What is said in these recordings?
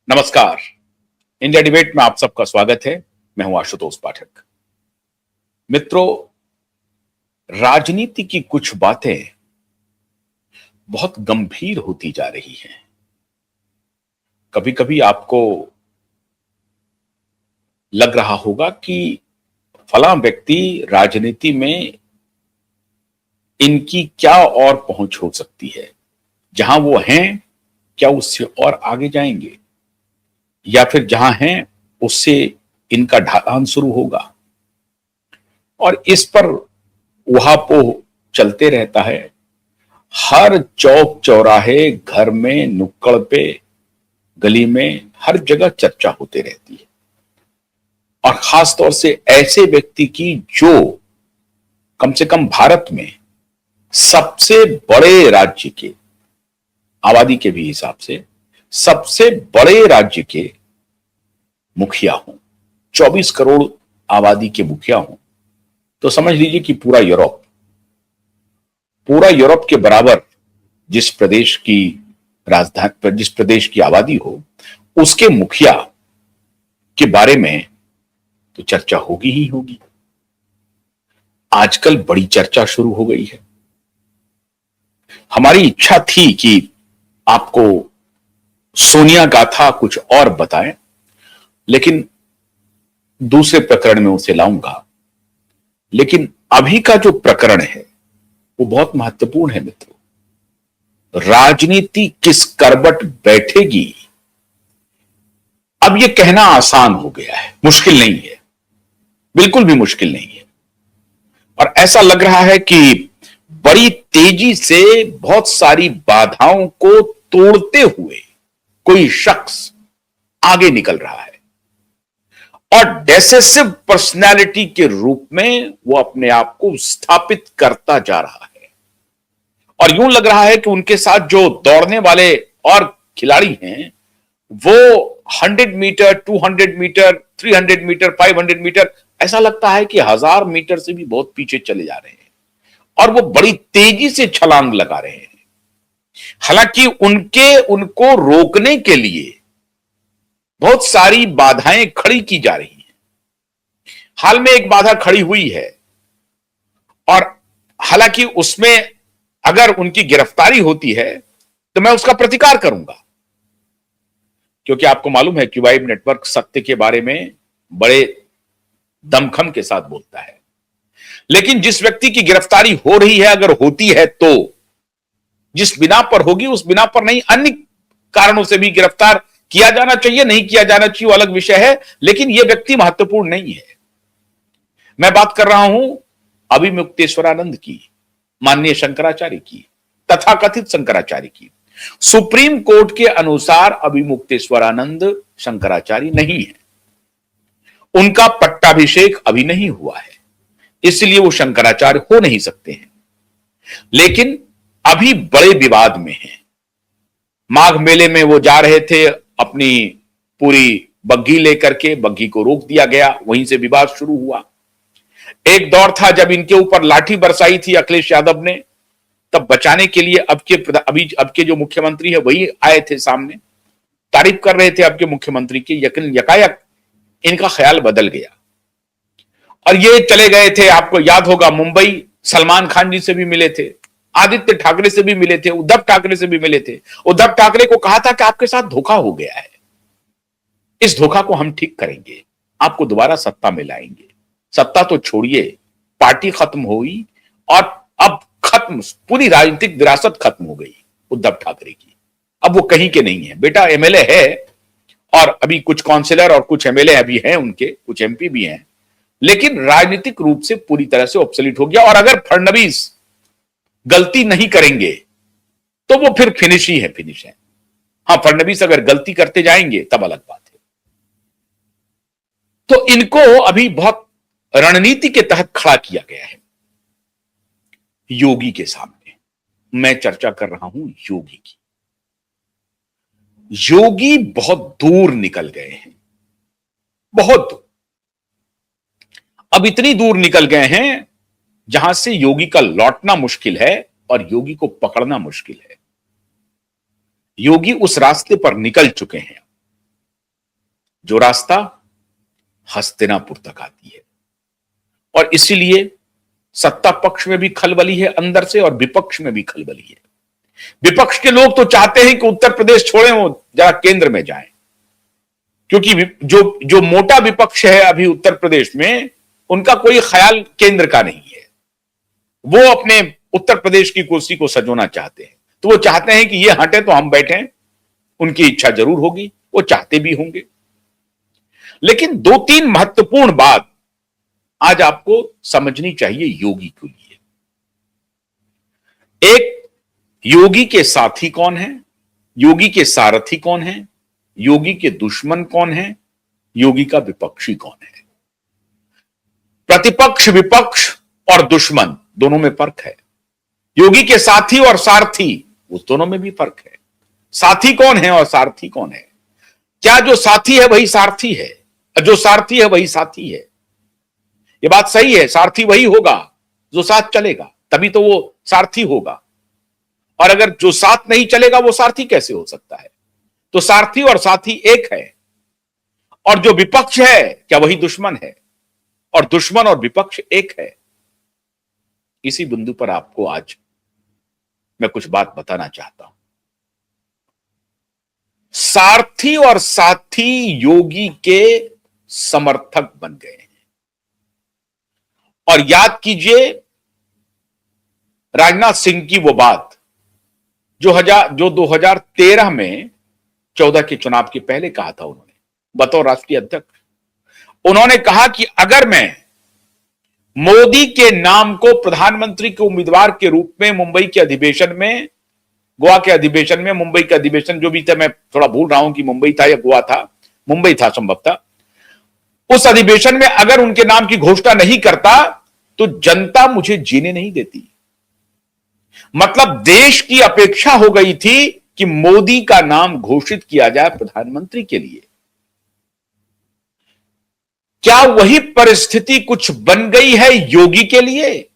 नमस्कार। India debate में आप सबका स्वागत है। मैं हूं आशुतोष पाठक। मित्रों, राजनीति की कुछ बातें बहुत गंभीर होती जा रही हैं। कभी कभी आपको लग रहा होगा कि फलां व्यक्ति राजनीति में इनकी क्या और पहुंच हो सकती है, जहां वो हैं क्या उससे और आगे जाएंगे, या फिर जहां हैं उससे इनका ढलान शुरू होगा। और इस पर उहापोह चलते रहता है। हर चौक चौराहे, घर में, नुक्कड़ पे, गली में, हर जगह चर्चा होती रहती है। और खास तौर से ऐसे व्यक्ति की जो कम से कम भारत में सबसे बड़े राज्य के, आबादी के भी हिसाब से सबसे बड़े राज्य के मुखिया हों, 24 करोड़ आबादी के मुखिया हों, तो समझ लीजिए कि पूरा यूरोप के बराबर जिस प्रदेश की राजधानी पर, जिस प्रदेश की आबादी हो, उसके मुखिया के बारे में तो चर्चा होगी ही होगी। आजकल बड़ी चर्चा शुरू हो गई है। हमारी इच्छा थी कि आपको सोनिया गाथा कुछ और बताएं, लेकिन दूसरे प्रकरण में उसे लाऊंगा। लेकिन अभी का जो प्रकरण है वो बहुत महत्वपूर्ण है मित्रों। राजनीति किस करवट बैठेगी, अब यह कहना आसान हो गया है, मुश्किल नहीं है, बिल्कुल भी मुश्किल नहीं है। और ऐसा लग रहा है कि बड़ी तेजी से बहुत सारी बाधाओं को तोड़ते हुए कोई शख्स आगे निकल रहा है और डेसिसिव पर्सनालिटी के रूप में वो अपने आप को स्थापित करता जा रहा है। और यूं लग रहा है कि उनके साथ जो दौड़ने वाले और खिलाड़ी हैं वो 100 मीटर, 200 मीटर, 300 मीटर, 500 मीटर, ऐसा लगता है कि 1000 मीटर से भी बहुत पीछे चले जा रहे हैं और वो बड़ी तेजी से छलांग लगा रहे हैं। हालांकि उनको रोकने के लिए बहुत सारी बाधाएं खड़ी की जा रही हैं। हाल में एक बाधा खड़ी हुई है और हालांकि उसमें अगर उनकी गिरफ्तारी होती है तो मैं उसका प्रतिकार करूंगा, क्योंकि आपको मालूम है क्यूबाइब नेटवर्क सत्य के बारे में बड़े दमखम के साथ बोलता है। लेकिन जिस व्यक्ति की गिरफ्तारी हो रही है, अगर होती है तो जिस बिना पर होगी उस बिना पर नहीं, अन्य कारणों से भी गिरफ्तार किया जाना चाहिए, नहीं किया जाना चाहिए वो अलग विषय है, लेकिन यह व्यक्ति महत्वपूर्ण नहीं है। मैं बात कर रहा हूं अभिमुक्तेश्वरानंद की, माननीय शंकराचार्य की, तथाकथित शंकराचार्य की। सुप्रीम कोर्ट के अनुसार अभिमुक्तेश्वरानंद शंकराचार्य नहीं है, उनका पट्टाभिषेक अभी नहीं हुआ है, इसलिए वो शंकराचार्य हो नहीं सकते हैं। लेकिन अभी बड़े विवाद में हैं। माघ मेले में वो जा रहे थे अपनी पूरी बग्घी लेकर के, बग्घी को रोक दिया गया, वहीं से विवाद शुरू हुआ। एक दौर था जब इनके ऊपर लाठी बरसाई थी अखिलेश यादव ने, तब बचाने के लिए अब के जो मुख्यमंत्री है वही आए थे सामने, तारीफ कर रहे थे अब के मुख्यमंत्री की। यकीन यकायक इनका ख्याल बदल गया और ये चले गए थे। आपको याद होगा मुंबई सलमान खान जी से भी मिले थे, आदित्य ठाकरे से भी मिले थे, उद्धव ठाकरे से भी मिले थे। उद्धव ठाकरे को कहा था कि आपके साथ धोखा हो गया है, इस धोखा को हम ठीक करेंगे, आपको दोबारा सत्ता में लाएंगे। सत्ता तो छोड़िए, पार्टी खत्म हुई और अब खत्म, पूरी राजनीतिक विरासत खत्म हो गई उद्धव ठाकरे की। अब वो कहीं के नहीं है। बेटा एमएलए है और अभी कुछ काउंसिलर और कुछ एमएलए अभी हैं, उनके कुछ एमपी भी हैं, लेकिन राजनीतिक रूप से पूरी तरह से ऑब्सोलीट हो गया। और अगर फडणवीस गलती नहीं करेंगे तो वो फिर फिनिश है। हां, फडणवीस अगर गलती करते जाएंगे तब अलग बात है। तो इनको अभी बहुत रणनीति के तहत खड़ा किया गया है योगी के सामने। मैं चर्चा कर रहा हूं योगी की। योगी बहुत दूर निकल गए हैं, बहुत दूर। अब इतनी दूर निकल गए हैं जहां से योगी का लौटना मुश्किल है और योगी को पकड़ना मुश्किल है। योगी उस रास्ते पर निकल चुके हैं। जो रास्ता हस्तिनापुर तक आती है। और इसीलिए सत्ता पक्ष में भी खलबली है अंदर से और विपक्ष में भी खलबली है। विपक्ष के लोग तो चाहते हैं कि उत्तर प्रदेश छोड़ें, वो जरा केंद्र में जाएं, क्योंकि जो जो मोटा विपक्ष है अभी उत्तर प्रदेश में, उनका कोई ख्याल केंद्र का नहीं है। वो अपने उत्तर प्रदेश की कुर्सी को सजोना चाहते हैं, तो वो चाहते हैं कि ये हटे तो हम बैठें। उनकी इच्छा जरूर होगी, वो चाहते भी होंगे। लेकिन दो तीन महत्वपूर्ण बात आज आपको समझनी चाहिए योगी के लिए। एक, योगी के साथी कौन है, योगी के सारथी कौन है, योगी के दुश्मन कौन है, योगी का विपक्षी कौन है। प्रतिपक्ष, विपक्ष और दुश्मन दोनों में फर्क है। योगी के साथी और सारथी, उस दोनों में भी फर्क है। साथी कौन है और सारथी कौन है? क्या जो साथी है वही सारथी है, जो सारथी है वही साथी है? ये बात सही है, सारथी वही होगा जो साथ चलेगा, तभी तो वो सारथी होगा। और अगर जो साथ नहीं चलेगा वो सारथी कैसे हो सकता है? तो सारथी और साथी एक है। और जो विपक्ष है, क्या वही दुश्मन है? और दुश्मन और विपक्ष एक है। इसी बिंदु पर आपको आज मैं कुछ बात बताना चाहता हूं। सारथी और साथी योगी के समर्थक बन गए हैं। और याद कीजिए राजनाथ सिंह की वो बात जो 2013 में 14 के चुनाव के पहले कहा था उन्होंने, बतौर राष्ट्रीय अध्यक्ष। उन्होंने कहा कि अगर मैं मोदी के नाम को प्रधानमंत्री के उम्मीदवार के रूप में मुंबई के अधिवेशन में, गोवा के अधिवेशन में, मुंबई का अधिवेशन जो भी था, मैं थोड़ा भूल रहा हूं कि मुंबई था या गोवा था, मुंबई था संभवतः, उस अधिवेशन में अगर उनके नाम की घोषणा नहीं करता तो जनता मुझे जीने नहीं देती। मतलब देश की अपेक्षा हो गई थी कि मोदी का नाम घोषित किया जाए प्रधानमंत्री के लिए। क्या वही परिस्थिति कुछ बन गई है योगी के लिए?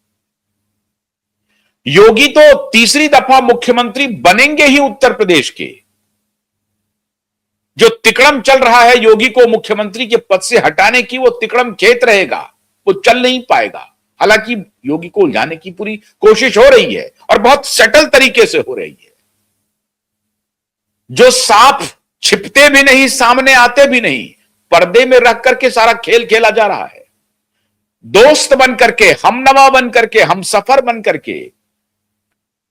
योगी तो तीसरी दफा मुख्यमंत्री बनेंगे ही उत्तर प्रदेश के। जो तिकड़म चल रहा है योगी को मुख्यमंत्री के पद से हटाने की, वो तिकड़म खेत रहेगा, वो चल नहीं पाएगा। हालांकि योगी को उलझाने की पूरी कोशिश हो रही है और बहुत सटल तरीके से हो रही है। जो सांप छिपते भी नहीं, सामने आते भी नहीं, पर्दे में रख करके सारा खेल खेला जा रहा है। दोस्त बन करके, हमनवा बन करके, हम सफर बन करके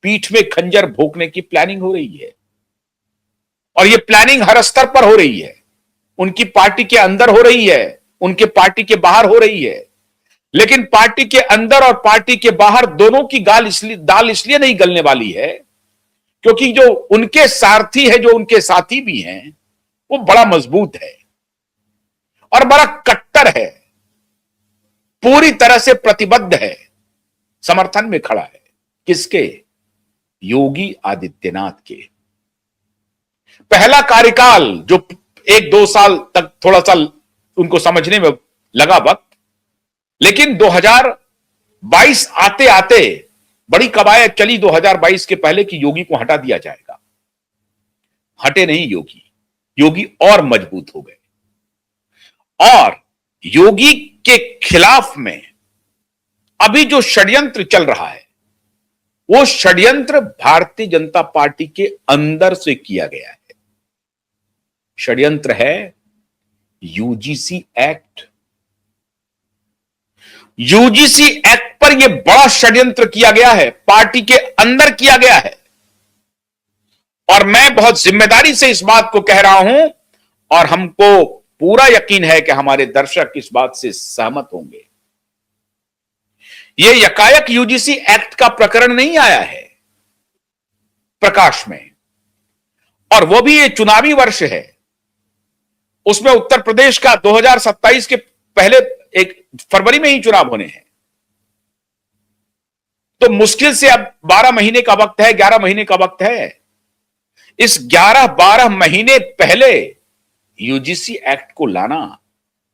पीठ में खंजर भोंकने की प्लानिंग हो रही है। और यह प्लानिंग हर स्तर पर हो रही है। उनकी पार्टी के अंदर हो रही है, उनके पार्टी के बाहर हो रही है। लेकिन पार्टी के अंदर और पार्टी के बाहर दोनों की दाल इसलिए नहीं गलने वाली है क्योंकि जो उनके सारथी है, जो उनके साथी भी हैं, वो बड़ा मजबूत है और बड़ा कट्टर है, पूरी तरह से प्रतिबद्ध है, समर्थन में खड़ा है। किसके? योगी आदित्यनाथ के। पहला कार्यकाल जो 1-2 साल तक थोड़ा सा उनको समझने में लगा वक्त, लेकिन 2022 आते आते बड़ी कवायद चली 2022 के पहले कि योगी को हटा दिया जाएगा। हटे नहीं योगी, योगी और मजबूत हो गए। और योगी के खिलाफ में अभी जो षड्यंत्र चल रहा है, वो षड्यंत्र भारतीय जनता पार्टी के अंदर से किया गया है। षड्यंत्र है यूजीसी एक्ट। यूजीसी एक्ट पर यह बड़ा षड्यंत्र किया गया है, पार्टी के अंदर किया गया है। और मैं बहुत जिम्मेदारी से इस बात को कह रहा हूं और हमको पूरा यकीन है कि हमारे दर्शक इस बात से सहमत होंगे। यह यकायक यूजीसी एक्ट का प्रकरण नहीं आया है प्रकाश में, और वो भी ये चुनावी वर्ष है। उसमें उत्तर प्रदेश का 2027 के पहले एक फरवरी में ही चुनाव होने हैं। तो मुश्किल से अब 12 महीने का वक्त है, 11 महीने का वक्त है। इस 11-12 महीने पहले यूजीसी एक्ट को लाना